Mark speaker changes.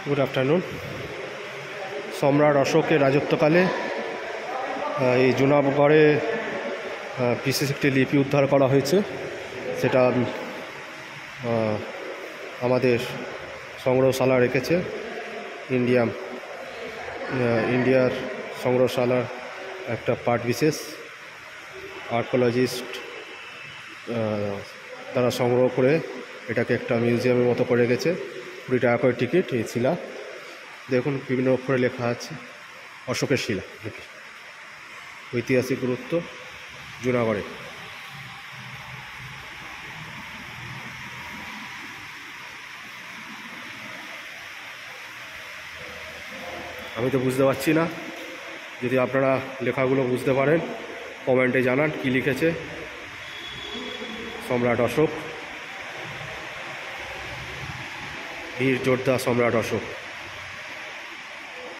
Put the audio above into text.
Speaker 1: Good afternoon. সম্রাট অশোকের রাজত্বকালে এই জুনাগড়ে বিশেষ একটি লিপি উদ্ধার করা হয়েছে। সেটা আমাদের সংগ্রহশালা রেখেছে ইন্ডিয়ার সংগ্রহশালার একটা পার্ট বিশেষ। আর্কোলজিস্ট তারা সংগ্রহ করে এটাকে একটা মিউজিয়ামের মতো করে রেখেছে। 20 টাকা করে টিকিট। এই শিলা দেখুন, বিভিন্ন অক্ষরে লেখা আছে অশোকের শিলা লিপি। ঐতিহাসিক গুরুত্ব জুনাগড়ে। আমি তো বুঝতে পারছি না, যদি আপনারা লেখাগুলো বুঝতে পারেন কমেন্টে জানান কি লিখেছে। সম্রাট অশোক, বীর যোদ্ধা সম্রাট অশোক।